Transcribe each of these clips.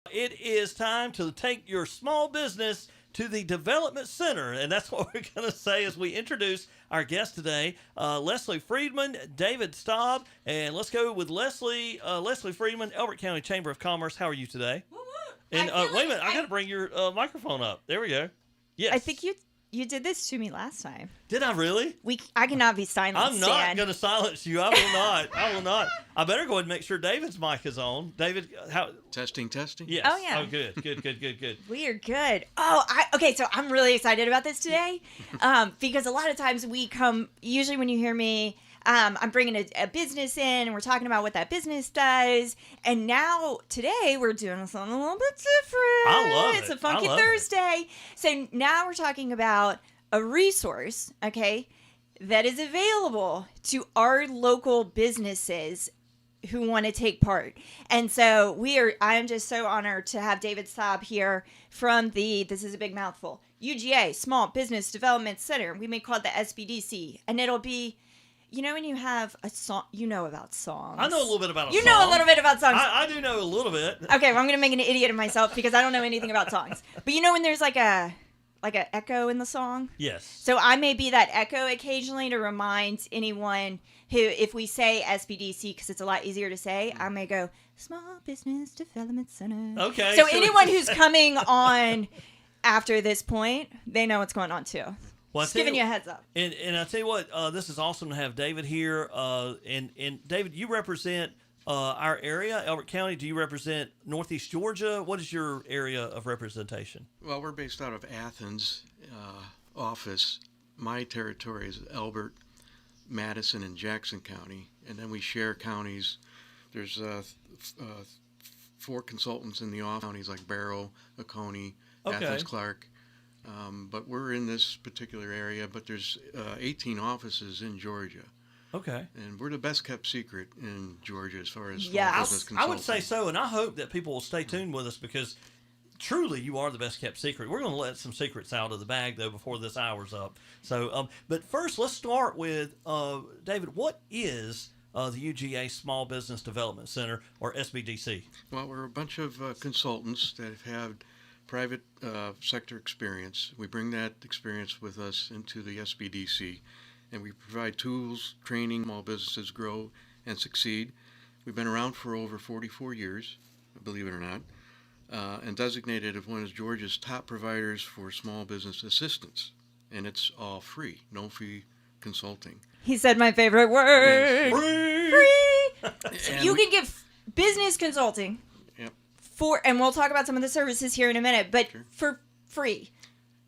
It is time to take your small business to the development center, and that's what we're going to say as we introduce our guest today, Leslie Friedman, David Staub, and let's go with Leslie. Leslie Friedman, Elbert County Chamber of Commerce. How are you today? Woo woo. And wait a minute, I got to bring your microphone up. There we go. Yes. I think you did this to me last time. Did I really? I cannot be silenced. I'm not going to silence you. I will not. I will not. I better go ahead and make sure David's mic is on. David, how? Testing. Yes. Oh, yeah. Oh, good. We are good. Okay, so I'm really excited about this today because a lot of times usually when you hear me, I'm bringing a business in and we're talking about what that business does. And now today we're doing something a little bit different. I love it. It's a funky Thursday. So now we're talking about a resource, okay, that is available to our local businesses who want to take part. And so I am just so honored to have David Staub here from this is a big mouthful, UGA, Small Business Development Center. We may call it the SBDC. And it'll be, when you have a song, about songs. I know a little bit about You know a little bit about songs. I do know a little bit. Okay, well, I'm going to make an idiot of myself because I don't know anything about songs. But when there's like an echo in the song? Yes. So I may be that echo occasionally to remind anyone who, if we say SBDC, because it's a lot easier to say, I may go, Small Business Development Center. Okay. So anyone who's coming on after this point, they know what's going on too. Well, Just giving you a heads up. And I tell you what, this is awesome to have David here. And David, you represent our area, Elbert County. Do you represent Northeast Georgia? What is your area of representation? Well, we're based out of Athens office. My territory is Elbert, Madison, and Jackson County. And then we share counties. There's 4 consultants in the office, counties like Barrow, Oconee, Athens, Clark. But we're in this particular area, but there's 18 offices in Georgia. Okay. And we're the best kept secret in Georgia as far as Yes. small business consulting. I would say so, and I hope that people will stay tuned with us because truly you are the best kept secret. We're going to let some secrets out of the bag, though, before this hour's up. So, but first, let's start with, David, what is the UGA Small Business Development Center, or SBDC? Well, we're a bunch of consultants that have had private sector experience. We bring that experience with us into the SBDC, and we provide tools, training, small businesses grow and succeed. We've been around for over 44 years, believe it or not, and designated as one of Georgia's top providers for small business assistance. And it's all free, no fee consulting. He said my favorite word. Free! Free! So you can give business consulting. Yep. And we'll talk about some of the services here in a minute, but Sure. for free.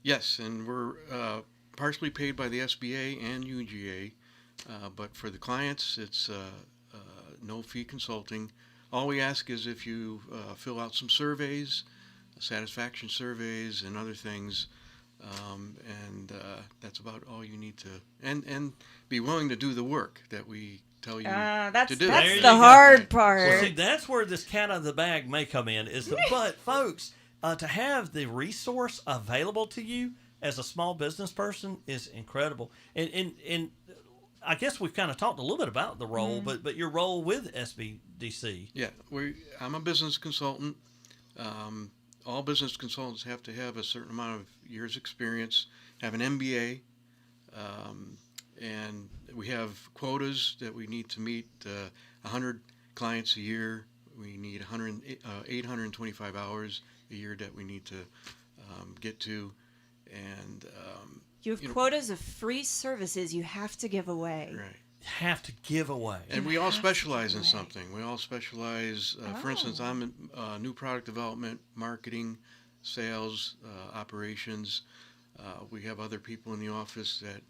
Yes, and we're partially paid by the SBA and UGA, but for the clients, it's no fee consulting. All we ask is if you fill out some surveys, satisfaction surveys, and other things, and that's about all you need to, and be willing to do the work that we tell you to do. That's There the you hard go. part. Well, see, that's where this cat out of the bag may come in. But folks, to have the resource available to you as a small business person is incredible. And I guess we've kind of talked a little bit about the role, but your role with SBDC. Yeah, I'm a business consultant. All business consultants have to have a certain amount of years experience, have an MBA, and we have quotas that we need to meet, 100 clients a year. We need 825 hours a year that we need to get to. And you have quotas of free services you have to give away. right. Have to give away. And we all specialize in something. We all specialize. For instance, I'm in new product development, marketing, sales, operations. We have other people in the office that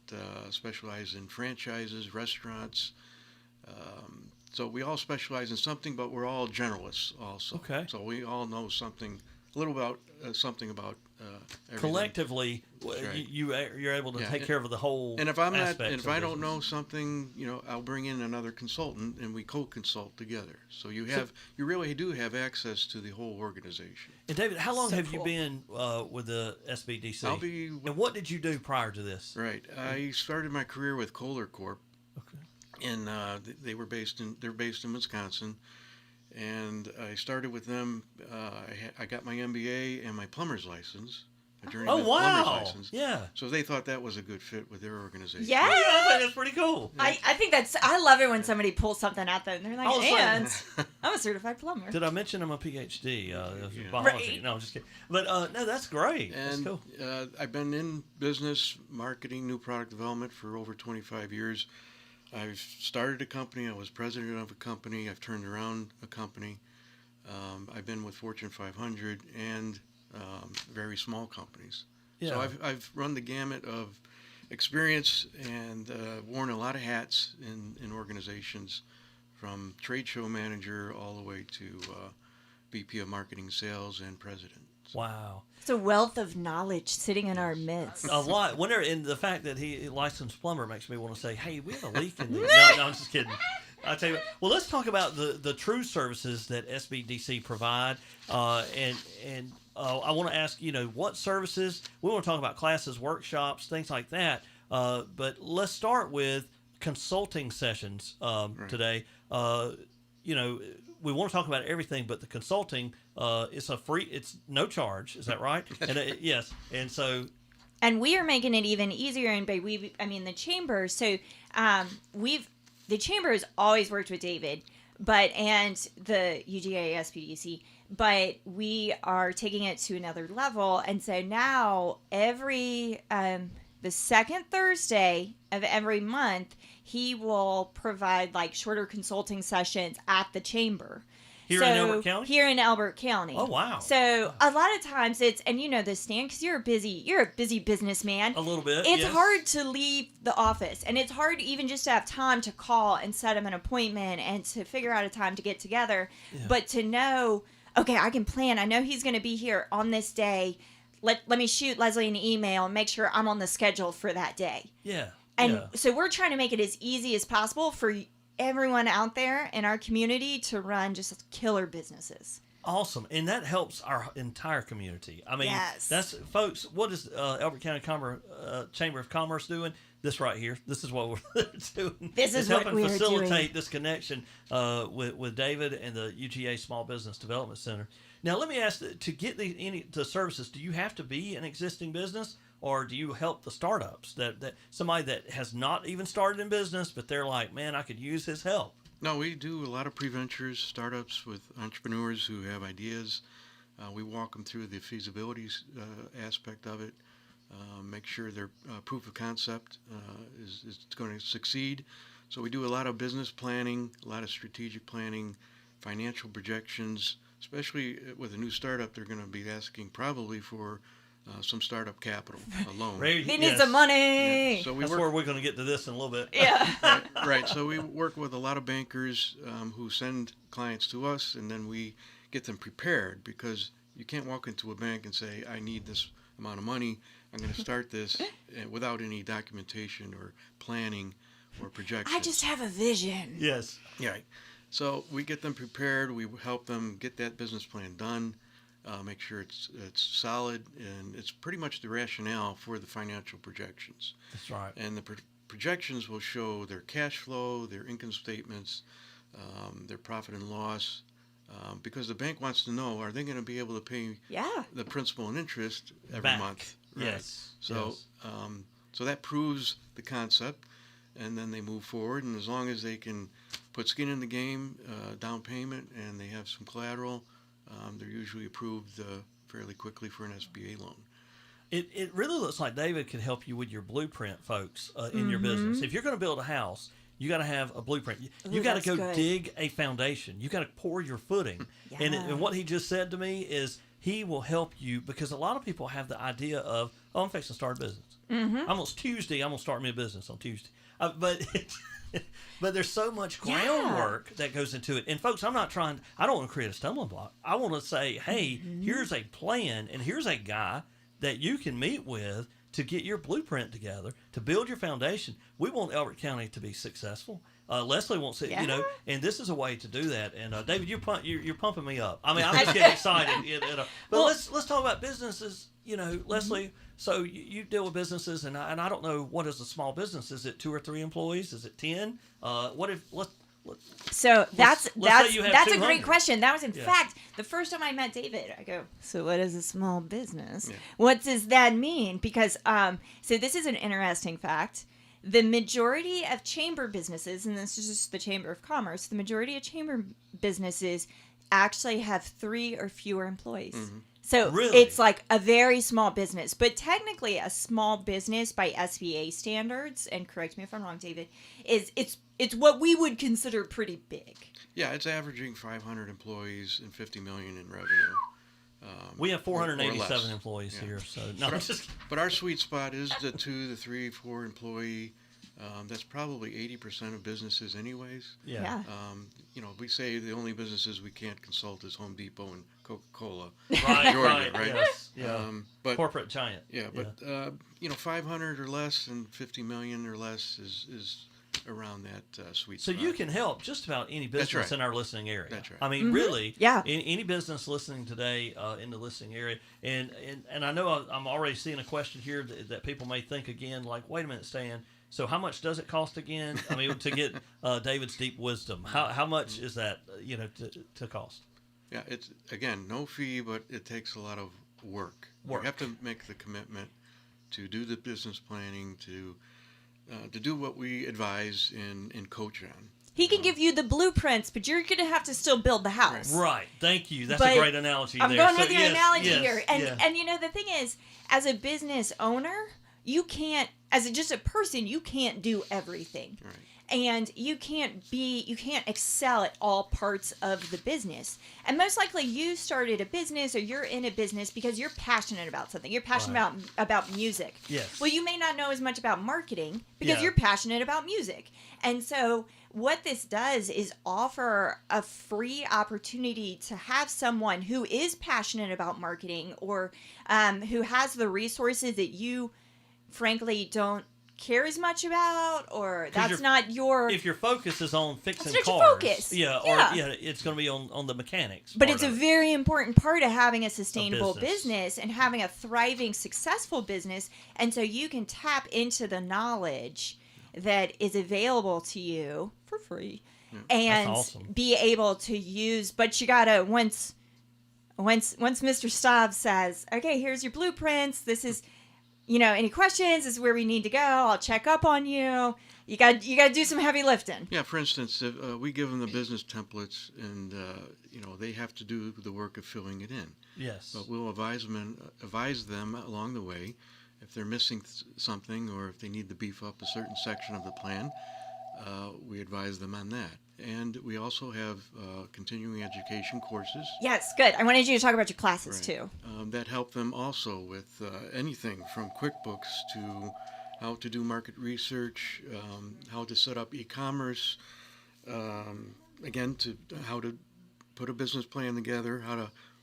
specialize in franchises, restaurants. So we all specialize in something, but we're all generalists also. Okay. So we all know something, a little about something about everything. Collectively, right. you're able to Yeah, take care of the whole. And if I'm not, aspects and if of I don't business. know something, I'll bring in another consultant, and we co-consult together. So you really do have access to the whole organization. And David, how long So have you cool. been with the SBDC? And what did you do prior to this? Right. I started my career with Kohler Corp. Okay. And they're based in Wisconsin, And I started with them. I got my MBA and my plumber's license, a journeyman Oh, plumber's wow. license. Yeah. So they thought that was a good fit with their organization. Yeah. I think that's pretty cool. I think I love it when somebody pulls something at them. They're like, I was like- and I'm a certified plumber. Did I mention I'm a PhD? It was Yeah. biology. Right. No, I'm just kidding. But no, that's great. That's And cool. I've been in business, marketing, new product development for over 25 years. I've started a company. I was president of a company. I've turned around a company. I've been with Fortune 500 and very small companies. Yeah. So I've run the gamut of experience and worn a lot of hats in organizations, from trade show manager all the way to VP of marketing, sales, and president. Wow. It's a wealth of knowledge sitting in our midst. A lot. In the fact that he licensed plumber makes me want to say, hey, we have a leak in the. No, I'm just kidding. I'll tell you what. Well, let's talk about the true services that SBDC provide. I want to ask, what services, we want to talk about classes, workshops, things like that. But let's start with consulting sessions today. We want to talk about everything, but the consulting, it's no charge. Is that right? And yes. And so. And we are making it even easier. And by the chamber. So the chamber has always worked with David, and the UGA SPDC, but we are taking it to another level. And so now every the second Thursday of every month, he will provide like shorter consulting sessions at the chamber. Here in Elbert County? Here in Elbert County. Oh, wow. So a lot of times and you know this, Stan, because you're a busy businessman. A little bit, It's yes. hard to leave the office, and it's hard even just to have time to call and set him an appointment and to figure out a time to get together. Yeah. But to know, okay, I can plan. I know he's going to be here on this day. Let me shoot Leslie an email and make sure I'm on the schedule for that day. Yeah. And yeah. so we're trying to make it as easy as possible for everyone out there in our community to run just killer businesses. Awesome. And that helps our entire community. I mean, Yes. that's, folks, what is Elbert County Chamber of Commerce doing? This right here. This is what we're doing. This is what helping we are facilitate doing. this connection with David and the UGA Small Business Development Center. Now, let me ask, to get the services, do you have to be an existing business, or do you help the startups, that somebody that has not even started in business, but they're like, man, I could use his help? No, we do a lot of pre-ventures, startups with entrepreneurs who have ideas. We walk them through the feasibility aspect of it, make sure their proof of concept is going to succeed. So we do a lot of business planning, a lot of strategic planning, financial projections. Especially with a new startup, they're going to be asking probably for some startup capital, a loan. Ray, They yes. need some money. Yeah. So we That's work, where we're going to get to this in a little bit. Yeah. right. So we work with a lot of bankers who send clients to us, and then we get them prepared, because you can't walk into a bank and say, I need this amount of money, I'm going to start this, without any documentation or planning or projections. I just have a vision. Yes. Yeah. So we get them prepared. We help them get that business plan done, make sure it's solid, and it's pretty much the rationale for the financial projections. That's right. And the projections will show their cash flow, their income statements, their profit and loss, because the bank wants to know, are they going to be able to pay Yeah. the principal and interest every Back. month? Yes. So, yes. so that proves the concept, and then they move forward. And as long as they can put skin in the game, down payment, and they have some collateral, they're usually approved fairly quickly for an SBA loan. It really looks like David can help you with your blueprint, folks, in your business. If you're going to build a house, you got to have a blueprint. You Ooh, got to that's go good. dig a foundation. You got to pour your footing. And, Yeah. and what he just said to me is he will help you, because a lot of people have the idea of, I'm fixing to start a business. Almost Tuesday, I'm going to start me a business on Tuesday. But there's so much groundwork that goes into it. And folks, I don't want to create a stumbling block. I want to say, hey, here's a plan, and here's a guy that you can meet with to get your blueprint together, to build your foundation. We want Elbert County to be successful. Leslie wants it, and this is a way to do that. And David, you're pumping me up. I mean, I'm just getting excited. But let's talk about businesses. Leslie. So you deal with businesses, and I don't know, what is a small business? Is it 2 or 3 employees? Is it 10? So let's say you have that's a 200. great question. That was in Yeah. fact the first time I met David. I go, so what is a small business? Yeah. What does that mean? Because so this is an interesting fact. The majority of chamber businesses, and this is just the Chamber of Commerce, the majority of chamber businesses actually have 3 or fewer employees. Mm-hmm. So Really? it's like a very small business, but technically a small business by SBA standards, and correct me if I'm wrong, David, is it's what we would consider pretty big. Yeah, it's averaging 500 employees and 50 million in revenue. We have or 487 less. employees Yeah. here, so no, I'm just But our sweet spot is the 2, the 3, 4 employee. That's probably 80% of businesses, anyways. yeah. We say the only businesses we can't consult is Home Depot and Coca-Cola. Right, Georgia, right, right? yes, yeah. But Corporate giant. yeah, but 500 or less and 50 million or less is around that sweet So spot. you can help just about any business right. in our listening area. That's right. I mean, really, Yeah. Any business listening today in the listening area, and I know I'm already seeing a question here that people may think again, like, wait a minute, Stan. So how much does it cost again? I mean, to get David's deep wisdom, how much is that to cost? Yeah, it's again no fee, but it takes a lot of work. You have to make the commitment to do the business planning, to do what we advise and coach on. He can give you the blueprints, but you're going to have to still build the house. Right. Thank you. That's But a great analogy. I'm there. going So, with your yes, analogy yes, here. yeah. And the thing is, as a business owner, you can't, as just a person, you can't do everything. Right. And you can't excel at all parts of the business. And most likely you started a business or you're in a business because you're passionate about something. You're passionate about music. Yes. Well, you may not know as much about marketing because Yeah. you're passionate about music. And so what this does is offer a free opportunity to have someone who is passionate about marketing or who has the resources that you frankly don't care as much about, or that's not your. If your focus is on fixing That's not cars, your focus. Yeah. It's going to be on the mechanics. But part it's a of it. very important part of having a sustainable business. business and having a thriving, successful business. And so you can tap into the knowledge that is available to you for free and That's awesome. be able to use. But you gotta once Mr. Staub says, "Okay, here's your blueprints. This is." Any questions? This is where we need to go. I'll check up on you. You got to do some heavy lifting. Yeah, for instance, if, we give them the business templates, and they have to do the work of filling it in. Yes. But we'll advise them along the way if they're missing something or if they need to beef up a certain section of the plan. We advise them on that, and we also have continuing education courses. Yes, good. I wanted you to talk about your classes Right. too. That help them also with anything from QuickBooks to how to do market research, how to set up e-commerce, again, to how to put a business plan together,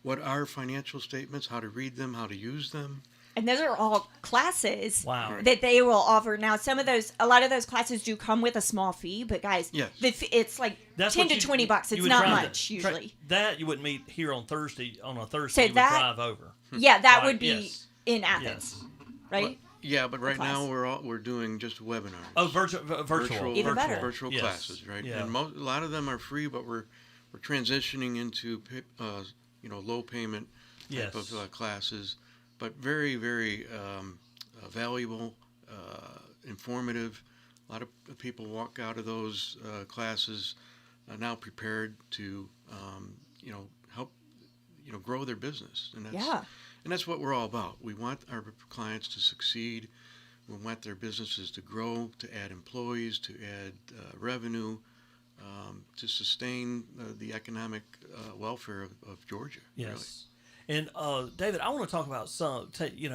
what are financial statements, how to read them, how to use them. And those are all classes Wow. that they will offer. Now, a lot of those classes do come with a small fee, but guys, Yes. it's like That's 10 what to you- $20. you It's would not try much to- usually. That you wouldn't meet here on Thursday. On a Thursday, So you would that- drive over. Yeah, that Right, would be yes. in Athens, right? Yeah, but right class. now we're doing just webinars. Oh, virtual. Even better. Virtual Yes. classes, right? Yeah. And a lot of them are free, but we're transitioning into low payment type Yes. of classes, but very, very valuable, informative. A lot of people walk out of those classes now prepared to help grow their business, and that's what we're all about. We want our clients to succeed. We want their businesses to grow, to add employees, to add revenue, to sustain the economic welfare of Georgia. Yes. And David, I want to talk about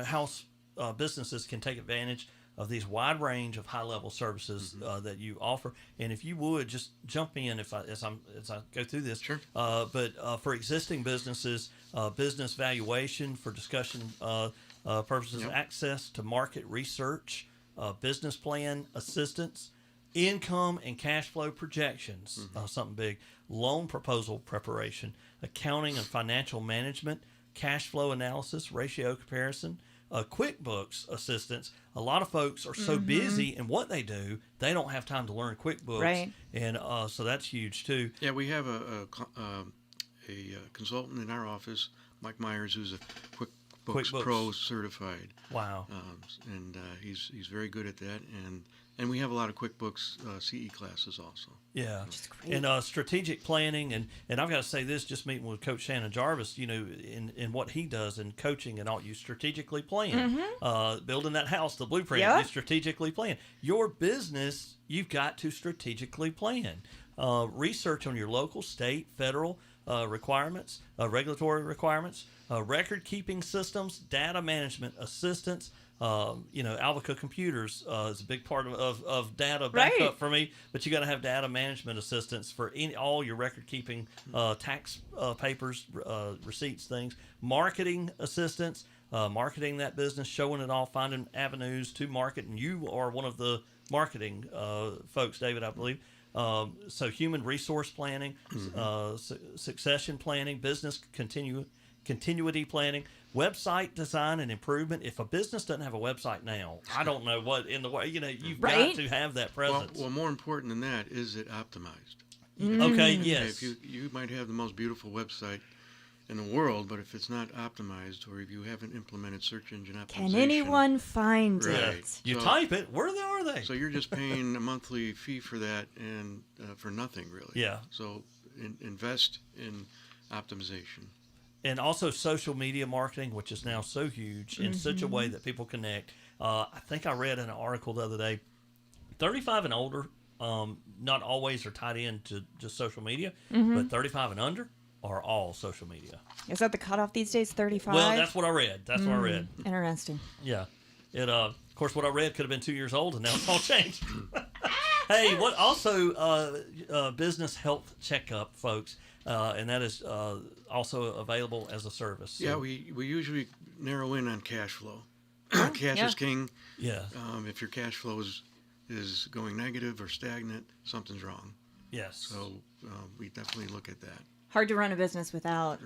how businesses can take advantage of these wide range of high level services that you offer. And if you would just jump in as I go through this. Sure. But for existing businesses, business valuation for discussion purposes, Yep. access to market research, business plan assistance, income and cash flow projections, something big, loan proposal preparation, accounting and financial management, cash flow analysis, ratio comparison, QuickBooks assistants. A lot of folks are so busy in what they do, they don't have time to learn QuickBooks. Right. And so that's huge too. Yeah, we have a consultant in our office, Mike Myers, who's a QuickBooks Pro certified. Wow. And he's very good at that. And we have a lot of QuickBooks CE classes also. Yeah. Which is great. And strategic planning. And I've got to say this, just meeting with Coach Shannon Jarvis, in what he does in coaching and all, you strategically plan. Building that house, the blueprint, you strategically plan. Your business, you've got to strategically plan. Research on your local, state, federal requirements, regulatory requirements, record-keeping systems, data management assistance. Alvaca Computers is a big part of data backup for me, but you got to have data management assistance for all your record-keeping tax papers, receipts, things. Marketing assistance, marketing that business, showing it all, finding avenues to market, and you are one of the marketing folks, David, I believe. So human resource planning, succession planning, business continuity planning, website design and improvement. If a business doesn't have a website now, I don't know what in the way, you've got to have that presence. Well, more important than that, is it optimized? Okay, yes. If you might have the most beautiful website in the world, but if it's not optimized, or if you haven't implemented search engine optimization, can anyone find it? You type it. Where are they? So you're just paying a monthly fee for that, and for nothing really. Yeah. So invest in optimization. And also social media marketing, which is now so huge in such a way that people connect. I think I read in an article the other day, 35 and older not always are tied into just social media, but 35 and under are all social media. Is that the cutoff these days, 35? Well, that's what I read. Interesting. Yeah. It of course, what I read could have been 2 years old, and now it's all changed. Hey, what also business health checkup, folks, and that is also available as a service. So. Yeah, we usually narrow in on cash flow. Cash is king. Yeah. If your cash flow is going negative or stagnant, something's wrong. Yes. So we definitely look at that. Hard to run a business without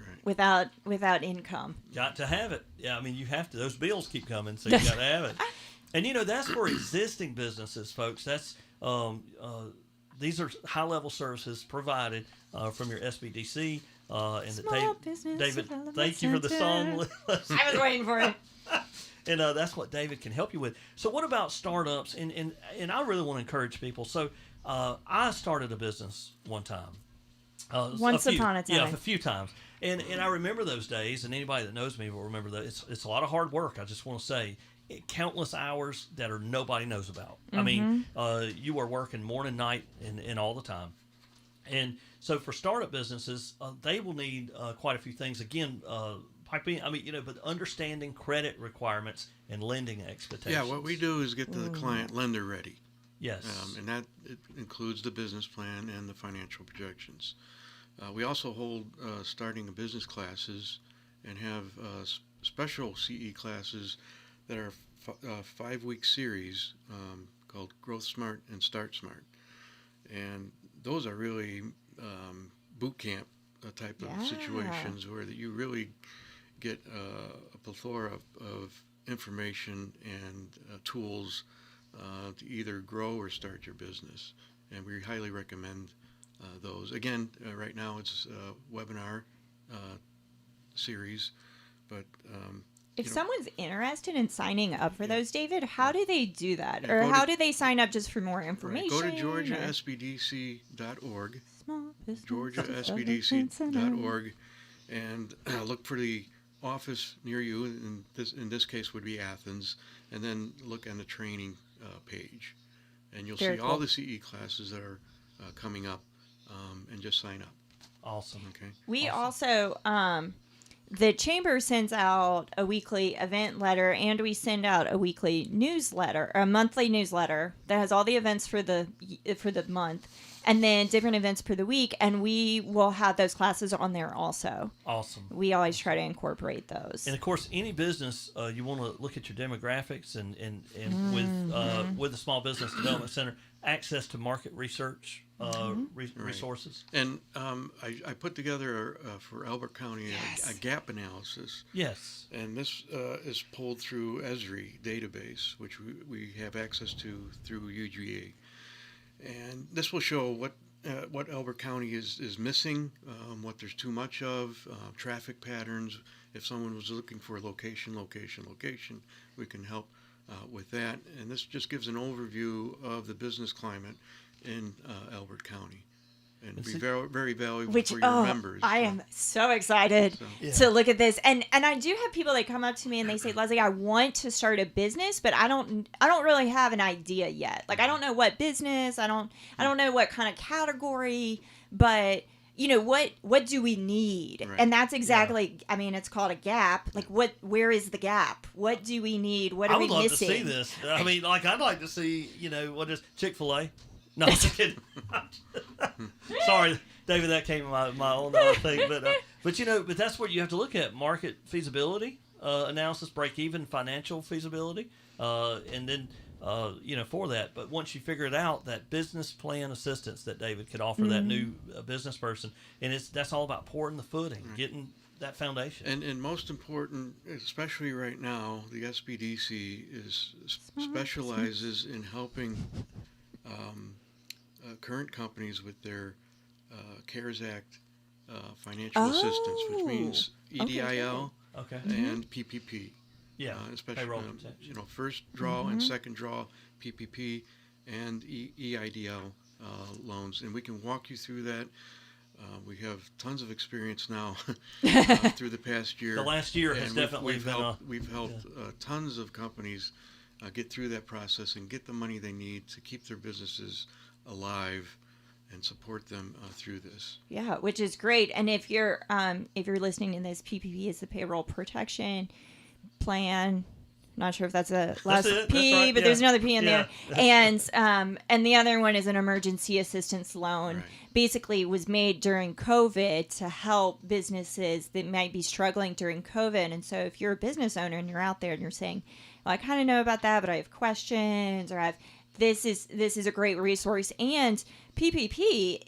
income. Got to have it. Yeah, I mean, you have to. Those bills keep coming, so you got to have it. And that's for existing businesses, folks. That's these are high-level services provided from your SBDC. And David, thank you for the song. I was waiting for it. And that's what David can help you with. So what about startups? And I really want to encourage people. So I started a business one time. Once upon a time. Yeah, a few times. And I remember those days, and anybody that knows me will remember that it's a lot of hard work. I just want to say, countless hours that nobody knows about. I mean, you are working morning, night, and all the time. And so for startup businesses, they will need quite a few things. Again, but understanding credit requirements and lending expectations. Yeah, what we do is get the client lender ready. Yes. And that it includes the business plan and the financial projections. We also hold starting a business classes and have special CE classes that are 5-week series called Growth Smart and Start Smart. And those are really boot camp type of situations where that you really get a plethora of information and tools to either grow or start your business. And we highly recommend those. Again, right now it's a webinar series, but if someone's interested in signing up for those, David, how do they do that? Or how do they sign up just for more information? Go to georgiasbdc.org, georgiasbdc.org, and look for the office near you. In this case would be Athens, and then look on the training page, and you'll see all the CE classes that are coming up, and just sign up. Awesome. Okay. We also the chamber sends out a weekly event letter, and we send out a weekly newsletter, or a monthly newsletter that has all the events for the month. and then different events per the week, and we will have those classes on there also. Awesome. We always try to incorporate those. And of course, any business, you want to look at your demographics, and with the Small Business Development Center, access to market research resources. And I put together for Elbert County a gap analysis. Yes. And this is pulled through Esri database, which we have access to through UGA. And this will show what Elbert County is missing, what there's too much of, traffic patterns. If someone was looking for location, we can help with that. And this just gives an overview of the business climate in Elbert County. And it'd be very, very valuable for your members. I am so excited to look at this. And I do have people that come up to me and they say, Leslie, I want to start a business, but I don't really have an idea yet. Like, I don't know what business, I don't know what kind of category, but what do we need? Right. And that's exactly, I mean, it's called a gap. Like, where is the gap? What do we need? What are we missing? I would love to see this. I mean, like, I'd like to see, what is Chick-fil-A? No, I'm just kidding. Sorry, David, that came in my own thing. But that's what you have to look at: market feasibility analysis, break-even, financial feasibility, and then for that. But once you figure it out, that business plan assistance that David could offer that new business person, and that's all about pouring the footing, getting that foundation. And most important, especially right now, the SBDC specializes in helping current companies with their CARES Act financial assistance, which means EDIL and PPP. Yeah, especially payroll first draw and second draw PPP and EIDL loans, and we can walk you through that. We have tons of experience now through the past year. The last year has definitely we've helped tons of companies get through that process and get the money they need to keep their businesses alive and support them through this. Yeah, which is great. And if you're listening to this, PPP is the payroll protection plan. Not sure if that's a last P, right. But there's another P in there. And the other one is an emergency assistance loan. Right. Basically, was made during COVID to help businesses that might be struggling during COVID. And so, if you're a business owner and you're out there and you're saying, well, I kind of know about that, but I have questions, or this is a great resource. And PPP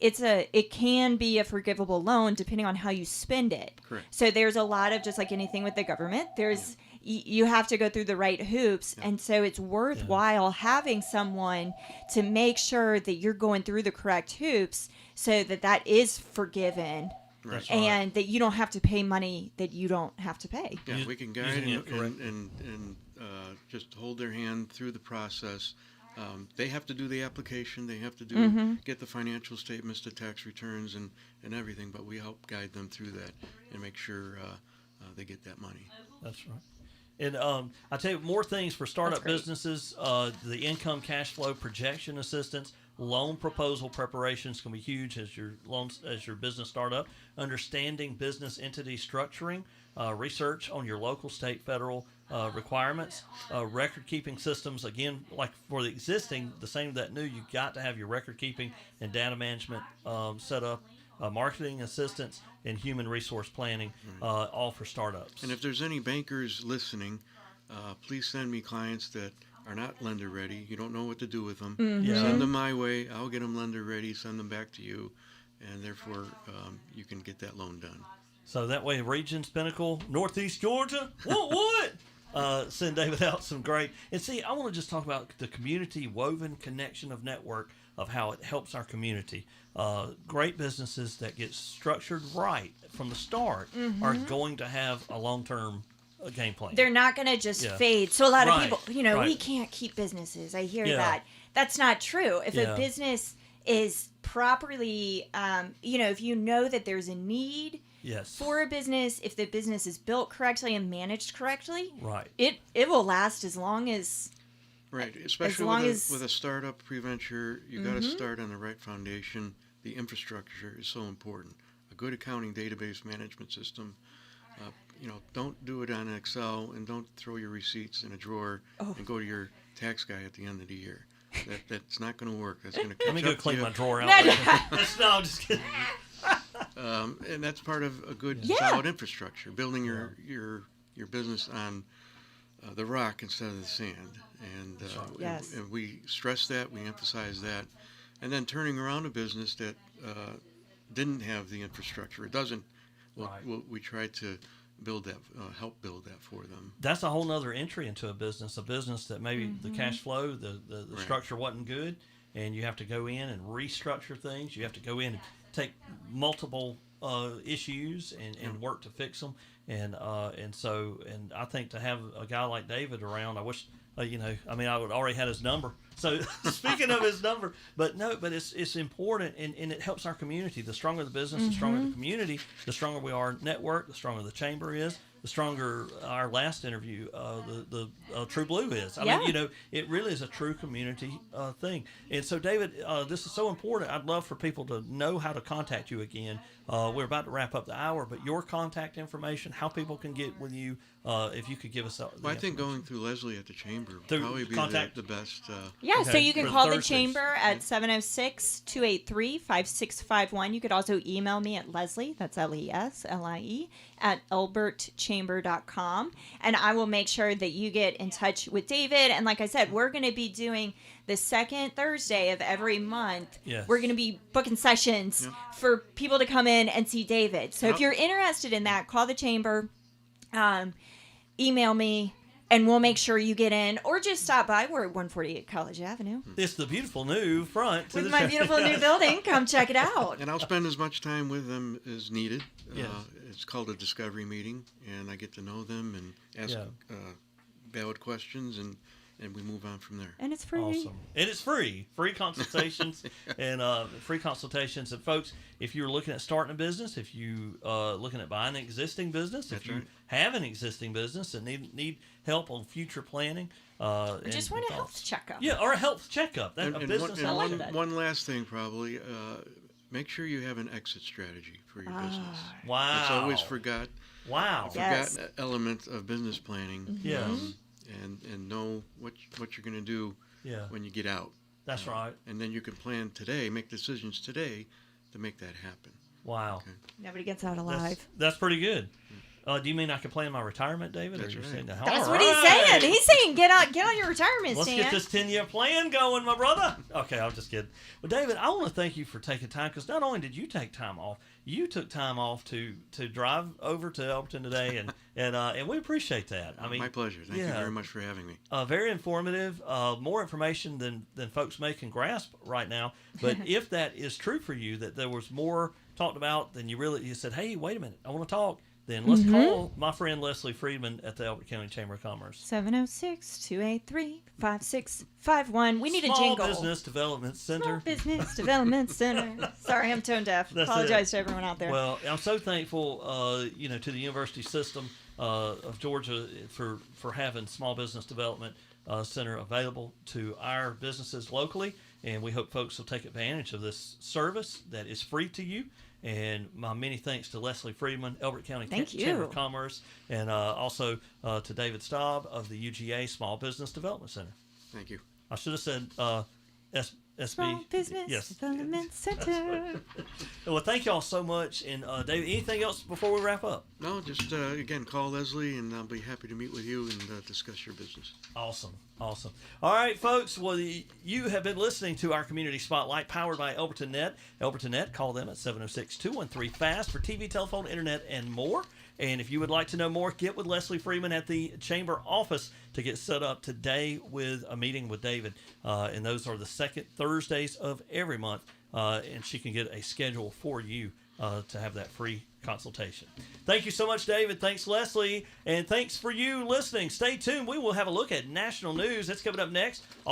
it can be a forgivable loan depending on how you spend it. Correct. So there's a lot of, just like anything with the government, you have to go through the right hoops. Yeah. And so it's worthwhile having someone to make sure that you're going through the correct hoops so that is forgiven. Right. And that you don't have to pay money that you don't have to pay. Yeah, we can guide and just hold their hand through the process. They have to do the application. They have to get the financial statements, the tax returns, and everything. But we help guide them through that and make sure they get that money. That's right. And I tell you, more things for startup businesses. The income cash flow projection assistance, loan proposal preparations can be huge as your business startup. Understanding business entity structuring, research on your local, state, federal requirements, record keeping systems. Again, like for the existing, the same that new, you got to have your record keeping and data management set up. Marketing assistance and human resource planning, all for startups. And if there's any bankers listening, please send me clients that are not lender ready. You don't know what to do with them. Send them my way. I'll get them lender ready, send them back to you, and therefore you can get that loan done. So that way, Regions, Pinnacle, Northeast Georgia, what? Send David out some great. And see, I want to just talk about the community woven connection of network of how it helps our community. Great businesses that get structured right from the start are going to have a long-term game plan. They're not going to just fade. So a lot of people, we can't keep businesses. I hear that. That's not true. If a business is properly, if you know that there's a need for a business, if the business is built correctly and managed correctly, it will last as long as... Right, especially with a startup pre-venture, you got to start on the right foundation. The infrastructure is so important. A good accounting database management system. Don't do it on Excel, and don't throw your receipts in a drawer and go to your tax guy at the end of the year. That's not going to work. That's going to catch Let me go up to clean you. my drawer out. No, No, I'm just kidding. And that's part of a good Yeah. solid infrastructure, building your business on the rock instead of the sand. And, That's right. Yes. and we stress that, we emphasize that. And then turning around a business that didn't have the infrastructure, it doesn't, Right. we try to build that, help build that for them. That's a whole nother entry into a business that maybe the cash flow, the Right. structure wasn't good, and you have to go in and restructure things. You have to go in and take multiple issues and work to fix them. And I think to have a guy like David around, I wish, I would already had his number. So speaking of his number, but it's important, and it helps our community. The stronger the business, the stronger the community, the stronger we are network, the stronger the chamber is, the stronger our last interview, the True Blue is. I mean, it really is a true community thing. And so, David, this is so important. I'd love for people to know how to contact you again. We're about to wrap up the hour, but your contact information, how people can get with you, if you could give us that. Well, I think going through Leslie at the chamber would Through probably be contact. the best. Yeah, so Okay, you can for call the Thursdays. chamber at 706-283-5651. You could also email me at Leslie, that's Leslie, at albertchamber.com. And I will make sure that you get in touch with David. And like I said, we're going to be doing the second Thursday of every month. Yes. We're going to be booking sessions for people to come in and see David. So if Yep. you're interested in that, call the chamber, email me, and we'll make sure you get in, or just stop by. We're at 148 College Avenue It's the beautiful new front to with the my beautiful new building. Come check it out. And I'll spend as much time with them as needed. Yes. It's called a discovery meeting, and I get to know them and ask valid questions, and we move on from there. And it's free. Awesome. And it's free consultations and free consultations. And folks, if you're looking at starting a business, if you looking at buying an existing business, That's if you right. have an existing business and need help on future planning, I just want a health checkup. Yeah, or a health checkup. That, And, a and business. one, I like and that. one last thing, probably, make sure you have an exit strategy for your business. Wow. It's always forgotten Wow. Yes. element of business planning. Yes. And know what you're going to do Yeah. when you get out. That's right. And then you can plan today, make decisions today to make that happen. Wow. Nobody gets out alive. That's pretty good. Do you mean I can plan my retirement, David? That's or you're right. saying that? That's All what he's right. saying. He's saying get on your retirement Let's stand. get this 10-year plan going, my brother. Okay, I'm just kidding. Well, David, I want to thank you for taking time, because not only did you take time off, you took time off to drive over to Elberton today, and we appreciate that. I mean, My pleasure. Thank you very much for having me. very informative, more information than folks may can grasp right now. But if that is true for you, that there was more talked about than you said, hey, wait a minute, I want to talk. Then let's call my friend Leslie Friedman at the Elbert County Chamber of Commerce. 706-283-5651. We need a jingle. Small Business Development Center. Small Business Development Center. Sorry, I'm tone deaf. That's Apologize to everyone out there. Well, I'm so thankful, to the university system of Georgia for having Small Business Development Center available to our businesses locally, and we hope folks will take advantage of this service that is free to you. And my many thanks to Leslie Friedman, Elbert County Chamber of Commerce, and also to David Staub of the UGA Small Business Development Center. Thank you. I should have said SB. Small Business Development Center. Well, thank y'all so much. And David, anything else before we wrap up? No, just again, call Leslie, and I'll be happy to meet with you and discuss your business. Awesome. All right, folks. Well, you have been listening to our Community Spotlight, powered by Elberton Net. Elberton Net, call them at 706-213-FAST for TV, telephone, internet, and more. And if you would like to know more, get with Leslie Freeman at the Chamber office to get set up today with a meeting with David. And those are the second Thursdays of every month. And she can get a schedule for you to have that free consultation. Thank you so much, David. Thanks, Leslie. And thanks for you listening. Stay tuned. We will have a look at national news. That's coming up next on